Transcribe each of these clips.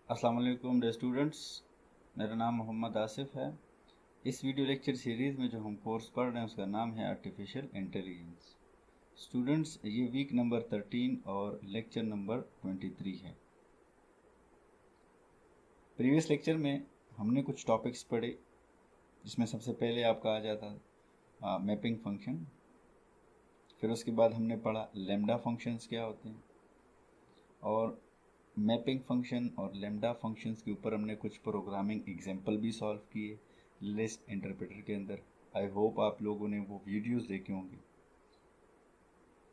अस्सलाम वालेकुम dear students, मेरा नाम मोहम्मद आसिफ है। इस वीडियो लेक्चर सीरीज़ में जो हम कोर्स पढ़ रहे हैं उसका नाम है आर्टिफिशियल इंटेलिजेंस। स्टूडेंट्स, ये वीक नंबर 13 और लेक्चर नंबर 23 है। प्रीवियस लेक्चर में हमने कुछ टॉपिक्स पढ़े, जिसमें सबसे पहले आपका आ जाता मैपिंग फंक्शन। फिर उसके बाद हमने पढ़ा लैम्डा फंक्शंस क्या होते हैं, और मैपिंग फंक्शन और लैम्डा फंक्शंस के ऊपर हमने कुछ प्रोग्रामिंग एग्जांपल भी सॉल्व किए लिस्ट इंटरप्रेटर के अंदर। आई होप आप लोगों ने वो वीडियोस देखे होंगे।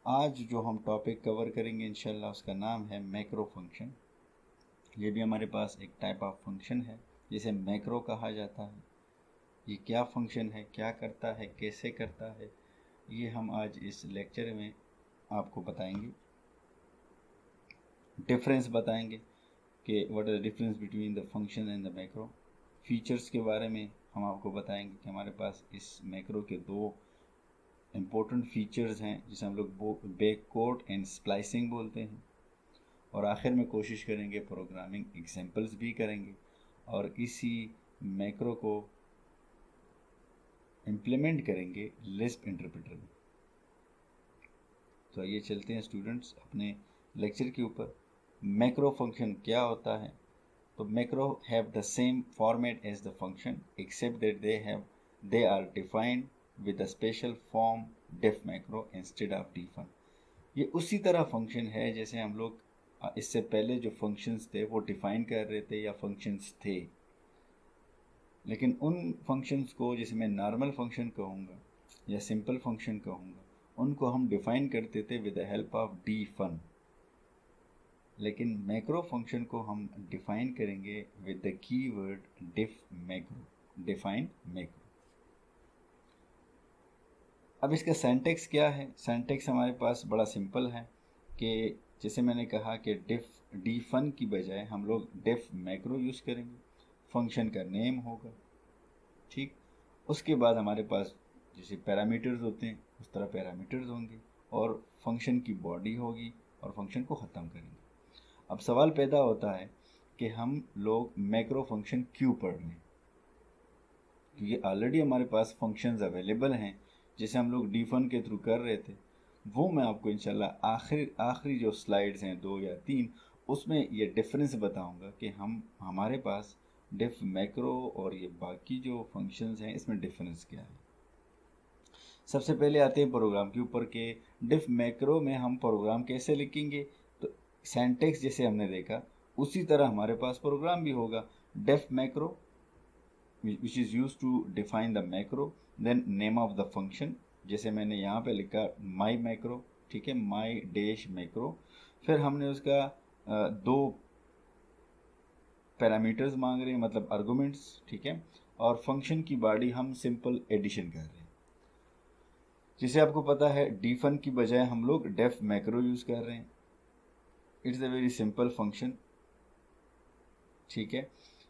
आज जो हम टॉपिक कवर करेंगे इंशाल्लाह उसका नाम है मैक्रो फंक्शन। ये भी हमारे पास एक टाइप ऑफ फंक्शन है जिसे मैक्रो कहा जाता है। ये क्या फंक्शन है, क्या करता है, कैसे करता है, ये हम आज इस लेक्चर में आपको बताएंगे। डिफरेंस बताएंगे कि what is the difference between the function and the macro. Features के बारे में हम आपको बताएंगे कि हमारे पास इस मैक्रो के दो इम्पोर्टेंट फीचर्स हैं जिसे हम लोग बैक कोड एंड स्प्लाइसिंग बोलते हैं। और आखिर में कोशिश करेंगे प्रोग्रामिंग एग्जांपल्स भी करेंगे और इसी मैक्रो को इम्प्लीमेंट करेंगे लिस्प इंटरप्रेटर में। तो आइए चलते हैं स्टूडेंट्स अपने लेक्चर के ऊपर। मैक्रो फंक्शन क्या होता है? तो macro have the same format as the function except that they are defined with a special form def macro instead of defun। ये उसी तरह फंक्शन है जैसे हम लोग इससे पहले जो फंक्शंस थे वो डिफाइन कर रहे थे या फंक्शंस थे, लेकिन उन फंक्शंस को जैसे मैं नॉर्मल फंक्शन कहूँगा या सिंपल फंक्शन कहूँगा, उनको हम डिफाइन करते थे with the help of defun। लेकिन मैक्रो फंक्शन को हम डिफाइन करेंगे with the keyword diff macro, define macro. अब इसका सिंटैक्स क्या है? सिंटैक्स हमारे पास बड़ा सिंपल है कि जैसे मैंने कहा कि डिफन की बजाय हम लोग डिफ मैक्रो यूज़ करेंगे। फंक्शन का नेम होगा, ठीक। उसके बाद हमारे पास जैसे पैरामीटर्स होते हैं उस तरह पैरामीटर्स होंगे और फंक्शन की बॉडी होगी और फंक्शन को ख़त्म करेंगे। अब सवाल पैदा होता है कि हम लोग मैक्रो फंक्शन क्यों पढ़ रहे हैं, क्योंकि ऑलरेडी हमारे पास फंक्शंस अवेलेबल हैं जिसे हम लोग डिफन के थ्रू कर रहे थे। वो मैं आपको इंशाल्लाह आखिरी जो स्लाइड्स हैं 2 या 3 उसमें ये डिफरेंस बताऊंगा कि हमारे पास डिफ मैक्रो और ये बाकी जो फंक्शंस हैं इसमें डिफरेंस क्या है। सबसे पहले आते हैं प्रोग्राम के ऊपर के डिफ मैक्रो में हम प्रोग्राम कैसे लिखेंगे। तो सिंटैक्स जैसे हमने देखा उसी तरह हमारे पास प्रोग्राम भी होगा। डिफ macro which is used to define the macro, then name of the function, जैसे मैंने यहाँ पे लिखा my macro, ठीक है, my dash macro। फिर हमने उसका दो पैरामीटर्स मांग रहे हैं, मतलब आर्गुमेंट्स, ठीक है, और फंक्शन की बॉडी हम सिंपल एडिशन कर रहे हैं। जिसे आपको पता है डिफन की बजाय हम लोग डेफ मैक्रो यूज़ कर रहे हैं। It's a very simple function, ठीक है।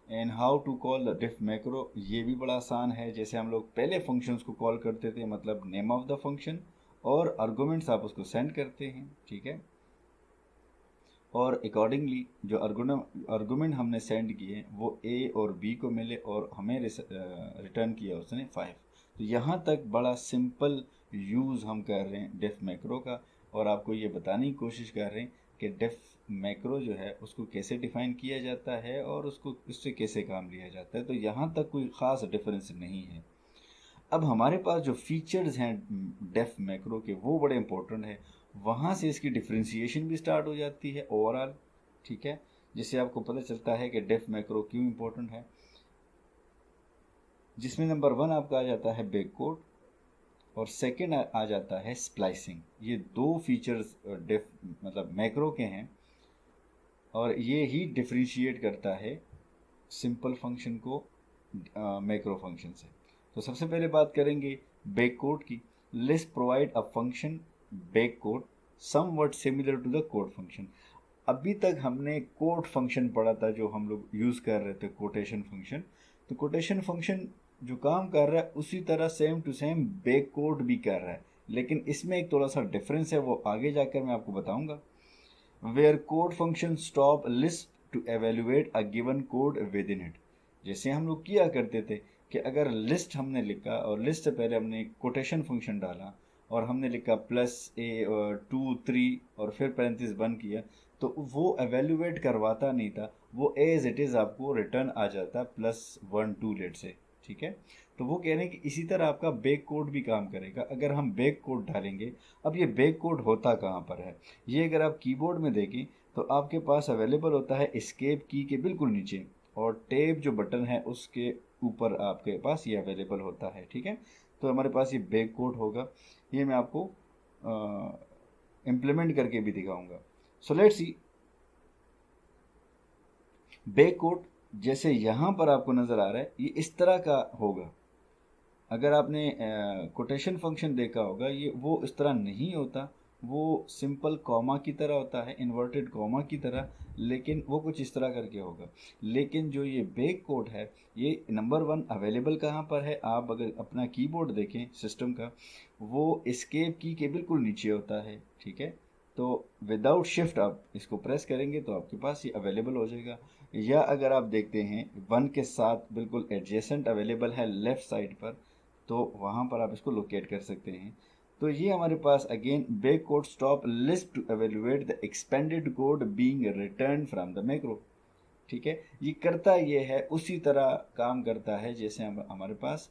And how to call the def macro, ये भी बड़ा आसान है। जैसे हम लोग पहले फंक्शंस को कॉल करते थे, मतलब नेम ऑफ द फंक्शन और आर्गुमेंट्स आप उसको सेंड करते हैं, ठीक है। और अकॉर्डिंगली जो आर्गुमेंट हमने सेंड किए वो ए और बी को मिले और हमें रिटर्न किया उसने 5। तो यहाँ तक बड़ा सिंपल यूज़ हम कर रहे हैं डेफ मैक्रो का, और आपको ये बताने की कोशिश कर रहे हैं कि डेफ मैक्रो जो है उसको कैसे डिफाइन किया जाता है और उससे कैसे काम लिया जाता है। तो यहाँ तक कोई ख़ास डिफरेंस नहीं है। अब हमारे पास जो फीचर्स हैं डेफ मैक्रो के वो बड़े इंपॉर्टेंट है, वहाँ से इसकी डिफ्रेंशिएशन भी स्टार्ट हो जाती है ओवरऑल, ठीक है, जिससे आपको पता चलता है कि डेफ मैक्रो क्यों इंपॉर्टेंट है। जिसमें नंबर 1 आपका आ जाता है बैक कोड और सेकंड आ जाता है स्प्लाइसिंग। ये दो फीचर्स डेफ मतलब मैक्रो के हैं और ये ही डिफ्रेंशिएट करता है सिंपल फंक्शन को मैक्रो फंक्शन से। तो सबसे पहले बात करेंगे बैक कोड की। Let's provide a function back code somewhat similar to the code function. अभी तक हमने कोड फंक्शन पढ़ा था जो हम लोग यूज़ कर रहे थे, कोटेशन फंक्शन। तो कोटेशन फंक्शन जो काम कर रहा है उसी तरह same to same back code भी कर रहा है, लेकिन इसमें एक थोड़ा सा डिफरेंस है, वो आगे जाकर मैं आपको बताऊंगा। Where code function stop list to evaluate a given code with in it. जैसे हम लोग किया करते थे कि अगर लिस्ट हमने लिखा और लिस्ट से पहले हमने कोटेशन फंक्शन डाला और हमने लिखा +2 3 और फिर पैरेंथेसिस बंद किया, तो वो एवेल्युएट करवाता नहीं था, वो एज इट इज़ आपको रिटर्न आ जाता +1 2 लेट से। ठीक है, तो वो कह रहे हैं कि इसी तरह आपका बैक कोड भी काम करेगा। अगर हम बैक कोड डालेंगे, अब ये बैक कोड होता कहाँ पर है, ये अगर आप कीबोर्ड में देखें तो आपके पास अवेलेबल होता है एस्केप की के बिल्कुल नीचे, और टैब जो बटन है उसके ऊपर आपके पास ये अवेलेबल होता है। ठीक है, तो हमारे पास ये बैक कोड होगा, ये मैं आपको इम्प्लीमेंट करके भी दिखाऊंगा। So let's see back code. जैसे यहाँ पर आपको नज़र आ रहा है ये इस तरह का होगा। अगर आपने कोटेशन फंक्शन देखा होगा, ये वो इस तरह नहीं होता, वो सिंपल कॉमा की तरह होता है, इन्वर्टेड कॉमा की तरह, लेकिन वो कुछ इस तरह करके होगा। लेकिन जो ये बैक कोड है, ये नंबर 1 अवेलेबल कहाँ पर है, आप अगर अपना कीबोर्ड देखें सिस्टम का, वो एस्केप की के बिल्कुल नीचे होता है। ठीक है, तो विदाउट शिफ्ट आप इसको प्रेस करेंगे तो आपके पास ये अवेलेबल हो जाएगा। या अगर आप देखते हैं 1 के साथ बिल्कुल एडजेसेंट अवेलेबल है लेफ़्ट साइड पर, तो वहाँ पर आप इसको लोकेट कर सकते हैं। तो ये हमारे पास again back code stop list to evaluate the expanded code being return from the macro. ठीक है, ये करता ये है उसी तरह काम करता है जैसे हमारे पास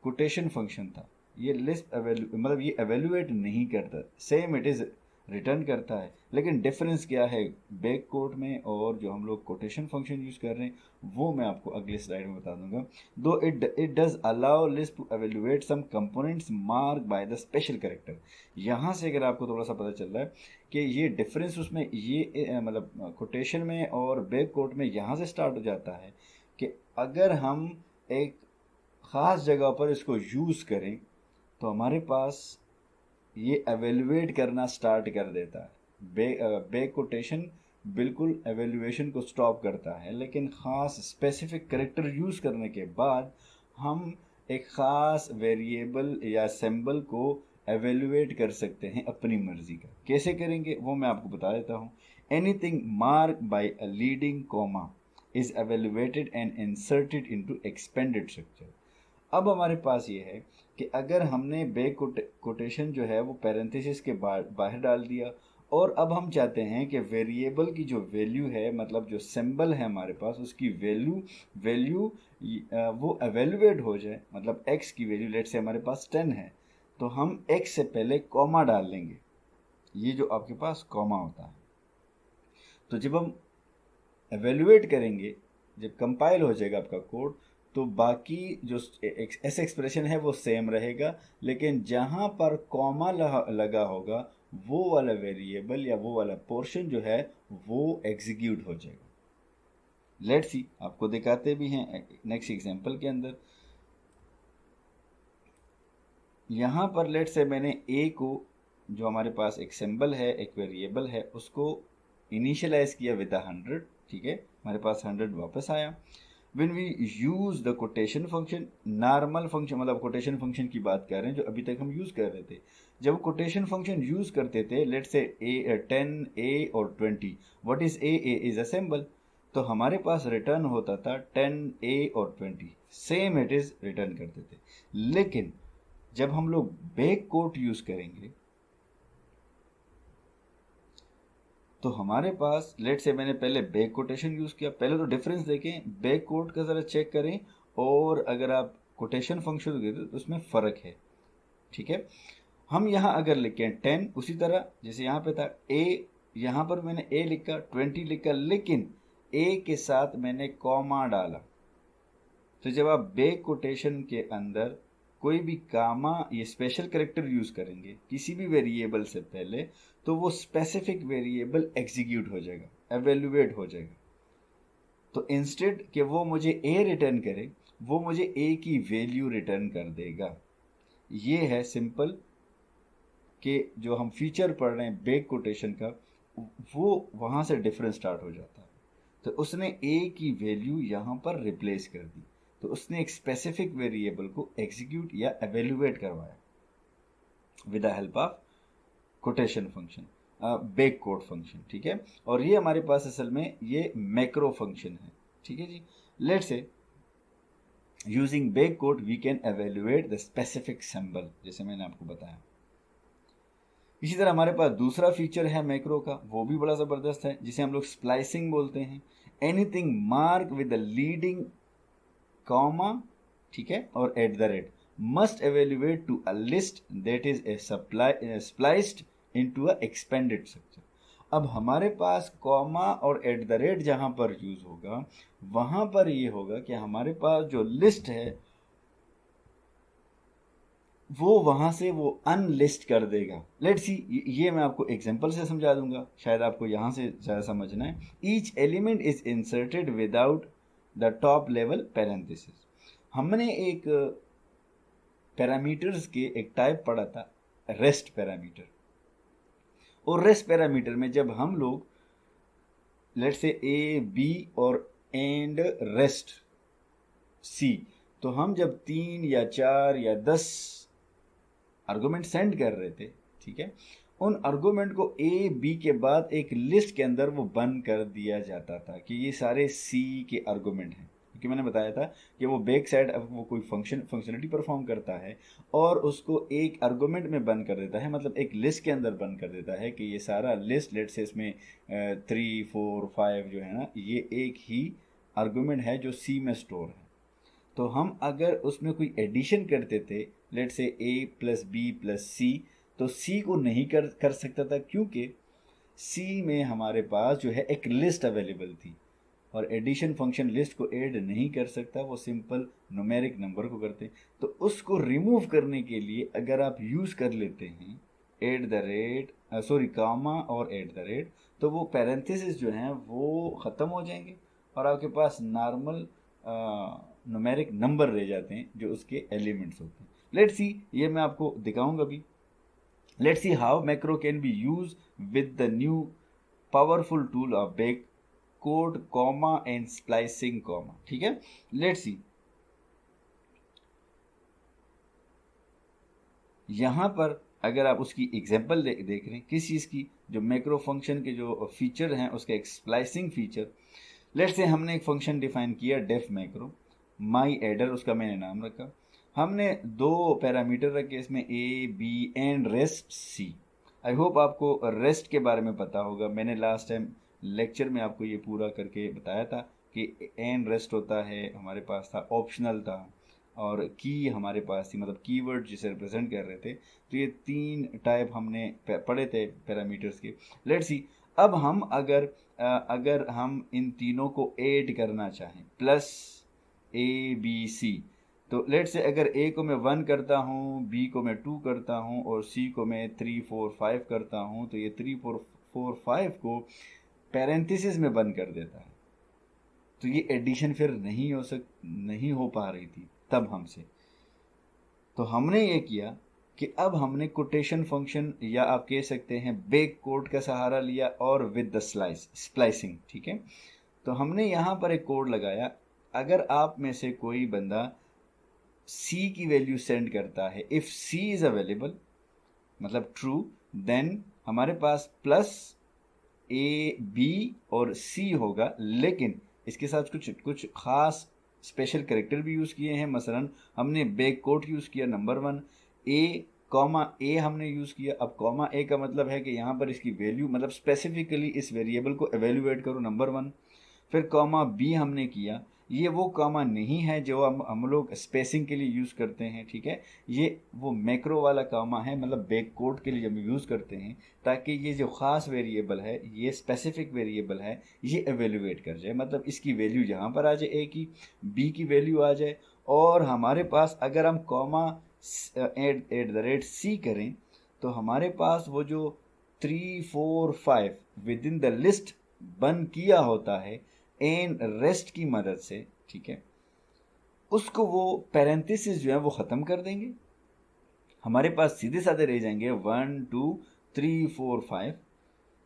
कोटेशन फंक्शन था। ये लिस्ट मतलब ये एवेल्युएट नहीं करता, सेम इट इज़ रिटर्न करता है। लेकिन डिफरेंस क्या है बैक कोड में और जो हम लोग कोटेशन फंक्शन यूज़ कर रहे हैं, वो मैं आपको अगले स्लाइड में बता दूंगा। Though it does allow list to evaluate some components mark by the special character. यहाँ से अगर आपको थोड़ा सा पता चल रहा है कि ये डिफरेंस उसमें ये मतलब कोटेशन में और बैक कोड में यहाँ से स्टार्ट हो जाता है कि अगर हम एक ख़ास जगह पर इसको यूज़ करें तो हमारे पास ये एवेल्युएट करना स्टार्ट कर देता है। बैक कोटेशन बिल्कुल एवेल्युएशन को स्टॉप करता है, लेकिन ख़ास स्पेसिफिक करेक्टर यूज़ करने के बाद हम एक ख़ास वेरिएबल या सिंबल को एवेल्युएट कर सकते हैं अपनी मर्ज़ी का। कैसे करेंगे वो मैं आपको बता देता हूँ। Anything mark bye a leading comma is evaluated and inserted into expanded structure. अब हमारे पास ये है कि अगर हमने बैक कोटेशन जो है वो पैरेंथेसिस के बाहर डाल दिया, और अब हम चाहते हैं कि वेरिएबल की जो वैल्यू है, मतलब जो सिंबल है हमारे पास, उसकी वैल्यू वैल्यू वो एवेल्युएट हो जाए, मतलब x की वैल्यू लेट से हमारे पास 10 है, तो हम x से पहले कॉमा डाल लेंगे। ये जो आपके पास कॉमा होता है, तो जब हम एवेल्युएट करेंगे, जब कंपाइल हो जाएगा आपका कोड, तो बाकी जो ऐसे एक्सप्रेशन है वो सेम रहेगा, लेकिन जहाँ पर कॉमा लगा होगा वो वाला वेरिएबल या वो वाला पोर्शन जो है वो एग्जीक्यूट हो जाएगा। लेट्स सी, आपको दिखाते भी हैं नेक्स्ट एग्जांपल के अंदर। यहाँ पर लेट से मैंने ए को, जो हमारे पास एक सिंबल है, एक वेरिएबल है, उसको इनिशियलाइज किया विद 100। ठीक है, हमारे पास 100 वापस आया। when we use the quotation function, normal function मतलब कोटेशन फंक्शन की बात कर रहे हैं जो अभी तक हम यूज़ कर रहे थे। जब कोटेशन फंक्शन यूज़ करते थे, लेट से ए 10 ए और 20, what is A is a symbol, तो हमारे पास रिटर्न होता था 10 ए और 20, सेम इट इज़ रिटर्न करते थे। लेकिन जब हम लोग बैक कोट यूज़ करेंगे तो हमारे पास, लेट से मैंने पहले बैक कोटेशन यूज़ किया, पहले तो डिफरेंस देखें, बैक कोट का ज़रा चेक करें, और अगर आप कोटेशन फंक्शन देते तो उसमें फ़र्क है। ठीक है, हम यहाँ अगर लिखें 10, उसी तरह जैसे यहाँ पे था ए, यहाँ पर मैंने ए लिखा, 20 लिखा, लेकिन ए के साथ मैंने कॉमा डाला। तो जब आप बैक कोटेशन के अंदर कोई भी कामा ये स्पेशल करेक्टर यूज़ करेंगे किसी भी वेरिएबल से पहले, तो वो स्पेसिफिक वेरिएबल एग्जीक्यूट हो जाएगा, एवेल्युएट हो जाएगा। तो इंस्टेड कि वो मुझे ए रिटर्न करे, वो मुझे ए की वैल्यू रिटर्न कर देगा। ये है सिंपल कि जो हम फीचर पढ़ रहे हैं बैक कोटेशन का, वो वहाँ से डिफरेंस स्टार्ट हो जाता है। तो उसने ए की वैल्यू यहाँ पर रिप्लेस कर दी, तो उसने एक स्पेसिफिक वेरिएबल को एग्जीक्यूट या एवेल्युएट करवाया with the help of quotation function. Back code function, ठीक है। और ये हमारे पास असल में ये मैक्रो फंक्शन है, ठीक है जी। Let's say using back quote we can evaluate the specific symbol, जैसे मैंने आपको बताया। इसी तरह हमारे पास दूसरा फीचर है मैक्रो का, वो भी बड़ा ज़बरदस्त है, जिसे हम लोग स्प्लाइसिंग बोलते हैं। Anything mark with the leading comma, ठीक है, और at the rate must evaluate to a list that is spliced into a expanded structure. अब हमारे पास कॉमा और एट द रेट जहां पर यूज होगा, वहां पर ये होगा कि हमारे पास जो लिस्ट है वो वहां से वो अनलिस्ट कर देगा। लेट्स सी, ये मैं आपको एग्जांपल से समझा दूंगा, शायद आपको यहां से ज़्यादा समझना है। Each element is inserted without the top level parenthesis. हमने एक पैरामीटर्स के एक टाइप पढ़ा था, रेस्ट पैरामीटर। और रेस्ट पैरामीटर में जब हम लोग लेट्स से ए बी और एंड रेस्ट सी, तो हम जब 3 या 4 या 10 आर्गुमेंट सेंड कर रहे थे, ठीक है, उन आर्गुमेंट को ए बी के बाद एक लिस्ट के अंदर वो बंद कर दिया जाता था कि ये सारे सी के आर्गुमेंट हैं। क्योंकि मैंने बताया था कि वो बैक साइड वो कोई फंक्शनलिटी परफॉर्म करता है और उसको एक आर्गुमेंट में बंद कर देता है, मतलब एक लिस्ट के अंदर बंद कर देता है कि ये सारा लिस्ट लेट से इसमें 3 4 5 जो है ना, ये एक ही आर्गुमेंट है जो सी में स्टोर है। तो हम अगर उसमें कोई एडिशन करते थे, लेट से ए प्लस बी प्लस सी, तो सी को नहीं कर सकता था, क्योंकि सी में हमारे पास जो है एक लिस्ट अवेलेबल थी और एडिशन फंक्शन लिस्ट को ऐड नहीं कर सकता, वो सिंपल न्यूमेरिक नंबर को करते। तो उसको रिमूव करने के लिए अगर आप यूज़ कर लेते हैं एट द रेट सॉरी कामा और एट द रेट, तो वो पैरेंथेसिस जो हैं वो ख़त्म हो जाएंगे और आपके पास नॉर्मल न्यूमेरिक नंबर रह जाते हैं जो उसके एलिमेंट्स होते हैं। लेट्स सी, ये मैं आपको दिखाऊंगा अभी। Let's see how macro can be use with the new powerful tool of back code comma and splicing comma, ठीक है। लेट्स सी, यहां पर अगर आप उसकी एग्जांपल देख रहे हैं किस चीज़ की, जो मैक्रो फंक्शन के जो फीचर हैं उसका एक स्प्लाइसिंग फीचर। लेट्स से हमने एक फंक्शन डिफाइन किया डेफ मैक्रो, माई एडर उसका मैंने नाम रखा। हमने 2 पैरामीटर रखे इसमें A B and rest C. I hope आपको रेस्ट के बारे में पता होगा, मैंने लास्ट टाइम लेक्चर में आपको ये पूरा करके बताया था कि एंड रेस्ट होता है, हमारे पास था ऑप्शनल था, और की हमारे पास थी, मतलब कीवर्ड जिसे रिप्रेजेंट कर रहे थे। तो ये 3 टाइप हमने पढ़े थे पैरामीटर्स के। लेट्स सी, अब हम अगर हम इन तीनों को ऐड करना चाहें, प्लस ए बी सी, तो लेट से अगर ए को मैं 1 करता हूँ, बी को मैं 2 करता हूँ और सी को मैं 3 4 5 करता हूँ, तो ये 3 4 5 को पैरेंथेसिस में बंद कर देता है। तो ये एडिशन फिर नहीं हो पा रही थी तब हमसे। तो हमने ये किया कि अब हमने कोटेशन फंक्शन या आप कह सकते हैं बेक कोड का सहारा लिया और विद द स्प्लाइसिंग, ठीक है। तो हमने यहाँ पर एक कोड लगाया, अगर आप में से कोई बंदा सी की वैल्यू सेंड करता है, इफ सी इज अवेलेबल मतलब ट्रू, देन हमारे पास प्लस ए बी और सी होगा, लेकिन इसके साथ कुछ कुछ खास स्पेशल कैरेक्टर भी यूज़ किए हैं। मसलन हमने बैक कोट यूज़ किया नंबर 1, ए कॉमा ए हमने यूज़ किया। अब कॉमा ए का मतलब है कि यहाँ पर इसकी वैल्यू मतलब स्पेसिफिकली इस वेरिएबल को एवेल्युएट करो नंबर 1। फिर कॉमा बी हमने किया, ये वो कॉमा नहीं है जो हम लोग स्पेसिंग के लिए यूज़ करते हैं, ठीक है। ये वो मैक्रो वाला कॉमा है, मतलब बैक कोड के लिए जब यूज़ करते हैं ताकि ये जो ख़ास वेरिएबल है, ये स्पेसिफिक वेरिएबल है, ये एवेल्युएट कर जाए, मतलब इसकी वैल्यू यहाँ पर आ जाए ए की, बी की वैल्यू आ जाए। और हमारे पास अगर हम comma at the rate C करें, तो हमारे पास वो जो 3 4 5 विद इन द लिस्ट बंद किया होता है एंड रेस्ट की मदद से, ठीक है, उसको वो पैरेंथेसिस जो है वो ख़त्म कर देंगे। हमारे पास सीधे साधे रह जाएंगे 1 2 3 4 5।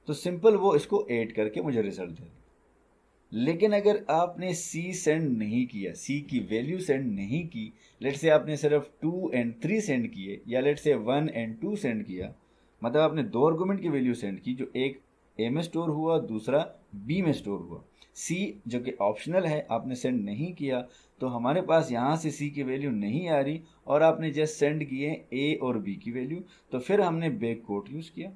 तो सिंपल वो इसको ऐड करके मुझे रिजल्ट दे देगा। लेकिन अगर आपने सी सेंड नहीं किया, सी की वैल्यू सेंड नहीं की, लेट से आपने सिर्फ 2 एंड 3 सेंड किए, या लेट से 1 एंड 2 सेंड किया, मतलब आपने दो आर्गूमेंट की वैल्यू सेंड की, जो एक ए में स्टोर हुआ, दूसरा बी में स्टोर हुआ। सी जो कि ऑप्शनल है आपने सेंड नहीं किया, तो हमारे पास यहाँ से सी की वैल्यू नहीं आ रही और आपने जस्ट सेंड किए ए और बी की वैल्यू, तो फिर हमने बैक कोट यूज़ किया।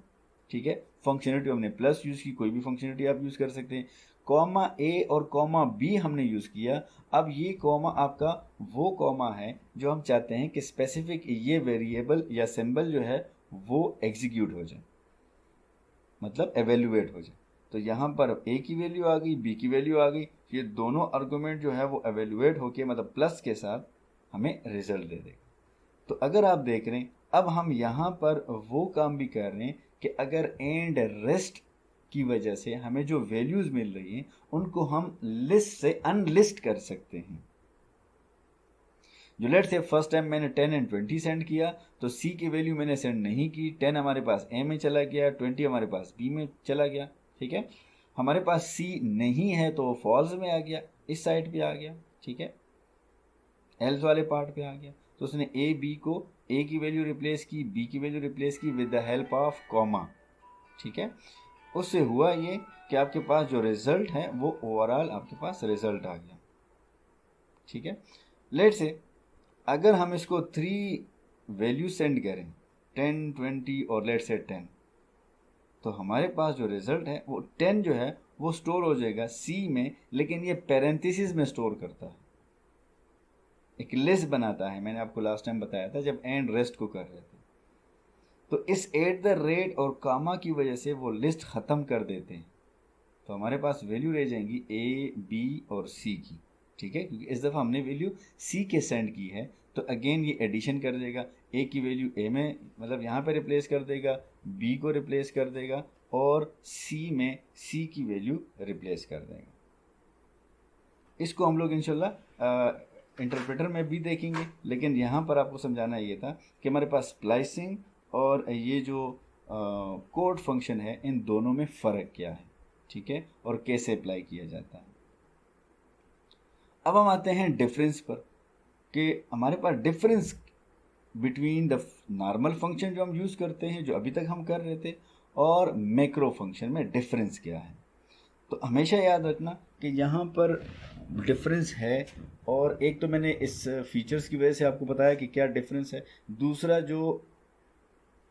ठीक है, फंक्शनलिटी हमने प्लस यूज़ की, कोई भी फंक्शनलिटी आप यूज़ कर सकते हैं। कॉमा ए और कॉमा बी हमने यूज़ किया। अब ये कॉमा आपका वो कॉमा है जो हम चाहते हैं कि स्पेसिफिक ये वेरिएबल या सिंबल जो है वो एग्जीक्यूट हो जाए, मतलब एवेल्युएट हो जाए। तो यहाँ पर ए की वैल्यू आ गई, बी की वैल्यू आ गई, ये दोनों आर्गूमेंट जो है वो एवेल्युएट होके मतलब प्लस के साथ हमें रिजल्ट दे देगा। तो अगर आप देख रहे हैं, अब हम यहाँ पर वो काम भी कर रहे हैं कि अगर एंड रेस्ट की वजह से हमें जो वैल्यूज मिल रही हैं उनको हम लिस्ट से अनलिस्ट कर सकते हैं। जो लेट से फर्स्ट टाइम मैंने 10 एंड 20 सेंड किया, तो सी की वैल्यू मैंने सेंड नहीं की, 10 हमारे पास ए में चला गया, 20 हमारे पास बी में चला गया। ठीक है, हमारे पास सी नहीं है तो वो फॉल्स में आ गया, इस साइड पे आ गया। ठीक है, एल्स वाले पार्ट पे आ गया। तो उसने ए बी को ए की वैल्यू रिप्लेस की, बी की वैल्यू रिप्लेस की with the help of comma. ठीक है, उससे हुआ ये कि आपके पास जो रिजल्ट है वो ओवरऑल आपके पास रिजल्ट आ गया। ठीक है, लेट से अगर हम इसको 3 वैल्यू सेंड करें, 10 20 और लेट से 10, तो हमारे पास जो रिजल्ट है वो 10 जो है वो स्टोर हो जाएगा सी में, लेकिन ये पैरेंथेसिस में स्टोर करता है, एक लिस्ट बनाता है। मैंने आपको लास्ट टाइम बताया था जब एंड रेस्ट को कर रहे थे, तो इस एट द रेट और कामा की वजह से वो लिस्ट ख़त्म कर देते हैं। तो हमारे पास वैल्यू रह जाएंगी ए बी और सी की। ठीक है, क्योंकि इस दफ़ा हमने वैल्यू सी के सेंड की है, तो अगेन ये एडिशन कर देगा, ए की वैल्यू ए में मतलब यहाँ पे रिप्लेस कर देगा, बी को रिप्लेस कर देगा और सी में सी की वैल्यू रिप्लेस कर देगा। इसको हम लोग इंशाल्लाह इंटरप्रेटर में भी देखेंगे, लेकिन यहाँ पर आपको समझाना ये था कि हमारे पास स्प्लाइसिंग और ये जो कोड फंक्शन है इन दोनों में फ़र्क क्या है। ठीक है, और कैसे अप्लाई किया जाता है। अब हम आते हैं डिफरेंस पर, कि हमारे पास difference between the normal function जो हम यूज़ करते हैं, जो अभी तक हम कर रहे थे, और मैक्रो फंक्शन में डिफरेंस क्या है। तो हमेशा याद रखना कि यहाँ पर डिफरेंस है, और एक तो मैंने इस फीचर्स की वजह से आपको बताया कि क्या डिफरेंस है। दूसरा जो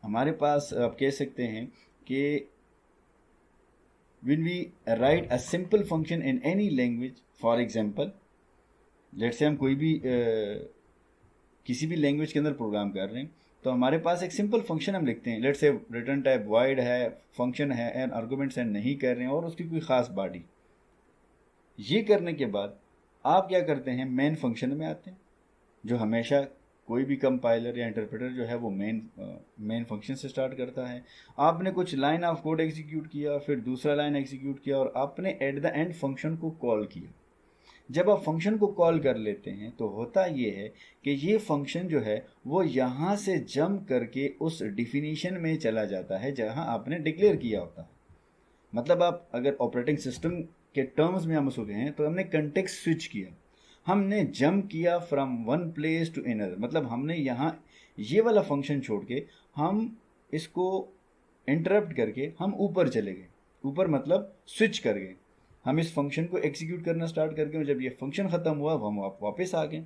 हमारे पास आप कह सकते हैं कि when we write a simple function in any language, for example let's say हम कोई भी किसी भी लैंग्वेज के अंदर प्रोग्राम कर रहे हैं, तो हमारे पास एक सिंपल फंक्शन हम लिखते हैं। Let's say return type void है, फंक्शन है एंड आर्गूमेंट सेंड नहीं कर रहे हैं और उसकी कोई ख़ास बॉडी। ये करने के बाद आप क्या करते हैं, मेन फंक्शन में आते हैं, जो हमेशा कोई भी कंपाइलर या इंटरप्रेटर जो है वो मेन फंक्शन से स्टार्ट करता है। आपने कुछ लाइन ऑफ कोड एग्जीक्यूट किया, फिर दूसरा लाइन एग्जीक्यूट किया और आपने एट द एंड फंक्शन को कॉल किया। जब आप फंक्शन को कॉल कर लेते हैं तो होता ये है कि ये फंक्शन जो है वो यहाँ से जंप करके उस डिफिनीशन में चला जाता है जहाँ आपने डिक्लेयर किया होता है। मतलब आप अगर ऑपरेटिंग सिस्टम के टर्म्स में हम उसको कहें तो हमने कंटेक्स्ट स्विच किया, हमने जंप किया from one place to another. मतलब हमने यहाँ ये वाला फंक्शन छोड़ के हम इसको इंटरप्ट करके हम ऊपर चले गए। ऊपर मतलब स्विच कर गए, हम इस फंक्शन को एग्जीक्यूट करना स्टार्ट करके, और जब ये फंक्शन ख़त्म हुआ हम वापस आ गए।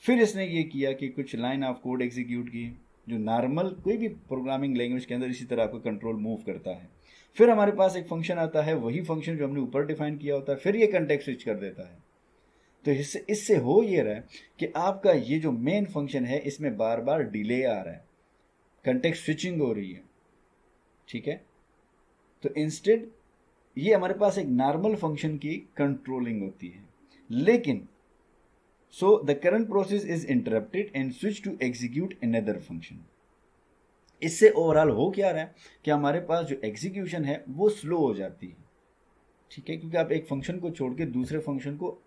फिर इसने ये किया कि कुछ लाइन ऑफ कोड एग्जीक्यूट की, जो नॉर्मल कोई भी प्रोग्रामिंग लैंग्वेज के अंदर इसी तरह आपको कंट्रोल मूव करता है। फिर हमारे पास एक फंक्शन आता है, वही फंक्शन जो हमने ऊपर डिफाइन किया होता है, फिर ये कंटेक्स्ट स्विच कर देता है। तो इससे हो ये रहा है कि आपका ये जो मेन फंक्शन है इसमें बार बार डिले आ रहा है, कंटेक्स्ट स्विचिंग हो रही है। ठीक है, तो इंस्टेड ये हमारे पास एक नॉर्मल फंक्शन की कंट्रोलिंग होती है। लेकिन so the current process is interrupted and switch to execute another function. इससे ओवरऑल हो क्या रहा है कि हमारे पास जो एग्जीक्यूशन है वो स्लो हो जाती है। ठीक है, क्योंकि आप एक फंक्शन को छोड़ के दूसरे फंक्शन को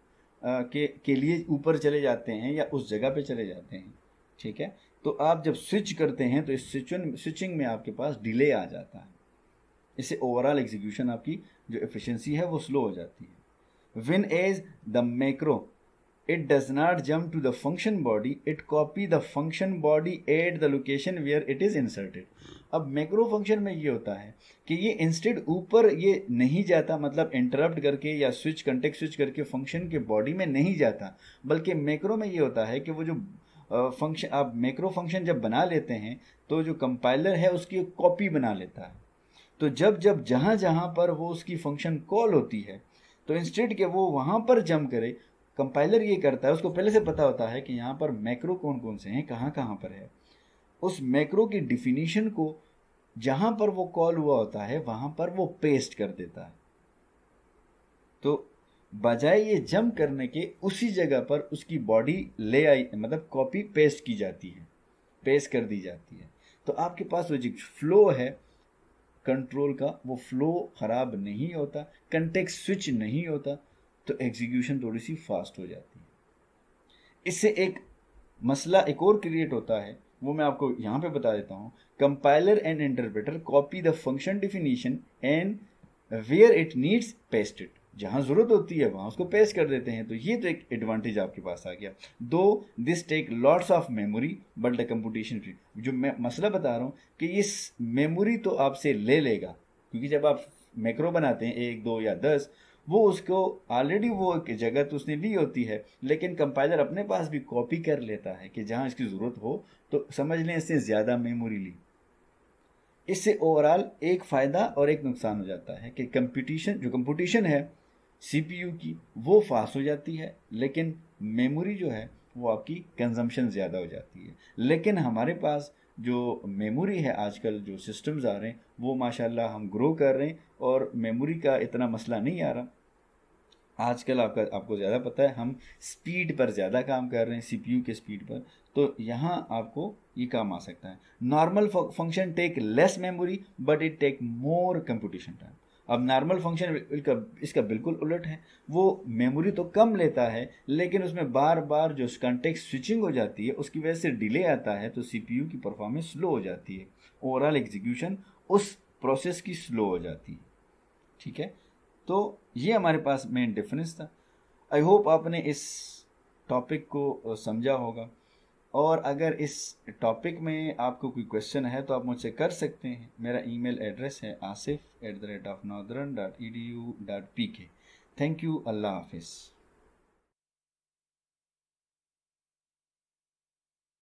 के लिए ऊपर चले जाते हैं या उस जगह पे चले जाते हैं। ठीक है, तो आप जब स्विच करते हैं तो इस स्विचिंग में आपके पास डिले आ जाता है। इससे ओवरऑल एग्जीक्यूशन आपकी जो एफिशिएंसी है वो स्लो हो जाती है। When as the macro it does not jump to the function body, it copy the function body at the location where it is inserted. अब मैक्रो फंक्शन में ये होता है कि ये इंस्टेड ऊपर ये नहीं जाता, मतलब इंटरप्ट करके या स्विच कंटेक्ट स्विच करके फंक्शन के बॉडी में नहीं जाता, बल्कि मैक्रो में ये होता है कि वो जो फंक्शन, आप मैक्रो फंक्शन जब बना लेते हैं तो जो कंपाइलर है उसकी एक कॉपी बना लेता है। तो जब जब जहाँ जहाँ पर वो उसकी फंक्शन कॉल होती है तो इंस्टेड के वो वहाँ पर जंप करे, कंपाइलर ये करता है, उसको पहले से पता होता है कि यहाँ पर मैक्रो कौन कौन से हैं, कहाँ कहाँ पर है, उस मैक्रो की डिफिनीशन को जहाँ पर वो कॉल हुआ होता है वहाँ पर वो पेस्ट कर देता है। तो बजाय ये जंप करने के उसी जगह पर उसकी बॉडी ले आई, मतलब कॉपी पेस्ट की जाती है, पेस्ट कर दी जाती है। तो आपके पास वो जो फ्लो है कंट्रोल का, वो फ्लो ख़राब नहीं होता, कंटेक्स्ट स्विच नहीं होता, तो एग्जीक्यूशन थोड़ी सी फास्ट हो जाती है। इससे एक मसला एक और क्रिएट होता है, वो मैं आपको यहाँ पे बता देता हूँ। Compiler and interpreter copy the function definition and where it needs paste it, जहाँ ज़रूरत होती है वहाँ उसको पेस्ट कर देते हैं। तो ये तो एक एडवांटेज आपके पास आ गया। Though this take lots of memory but the computation free. जो मैं मसला बता रहा हूँ कि इस मेमोरी तो आपसे ले लेगा, क्योंकि जब आप मैक्रो बनाते हैं 1 2 या 10, वो उसको ऑलरेडी वो एक जगह तो उसने ली होती है, लेकिन कंपाइलर अपने पास भी कॉपी कर लेता है कि जहाँ इसकी ज़रूरत हो, तो समझ लें इससे ज़्यादा मेमोरी ली। इससे ओवरऑल एक फ़ायदा और एक नुकसान हो जाता है कि कंप्यूटेशन है सीपीयू की वो फास्ट हो जाती है, लेकिन मेमोरी जो है वो आपकी कंजम्पशन ज़्यादा हो जाती है। लेकिन हमारे पास जो मेमोरी है आजकल जो सिस्टम्स आ रहे हैं वो माशाल्लाह हम ग्रो कर रहे हैं और मेमोरी का इतना मसला नहीं आ रहा। आजकल आपको ज़्यादा पता है हम स्पीड पर ज़्यादा काम कर रहे हैं, सीपीयू के स्पीड पर, तो यहाँ आपको ये काम आ सकता है। Normal function take less memory but it take more computation time. अब नॉर्मल फंक्शन इसका बिल्कुल उलट है, वो मेमोरी तो कम लेता है लेकिन उसमें बार बार जो कंटेक्स्ट स्विचिंग हो जाती है उसकी वजह से डिले आता है, तो सीपीयू की परफॉर्मेंस स्लो हो जाती है, ओवरऑल एग्जीक्यूशन उस प्रोसेस की स्लो हो जाती है। ठीक है, तो ये हमारे पास मेन डिफरेंस था। आई होप आपने इस टॉपिक को समझा होगा, और अगर इस टॉपिक में आपको कोई क्वेश्चन है तो आप मुझसे कर सकते हैं। मेरा ईमेल एड्रेस है asif@northern.edu.pk। थैंक यू, अल्लाह हाफिज़।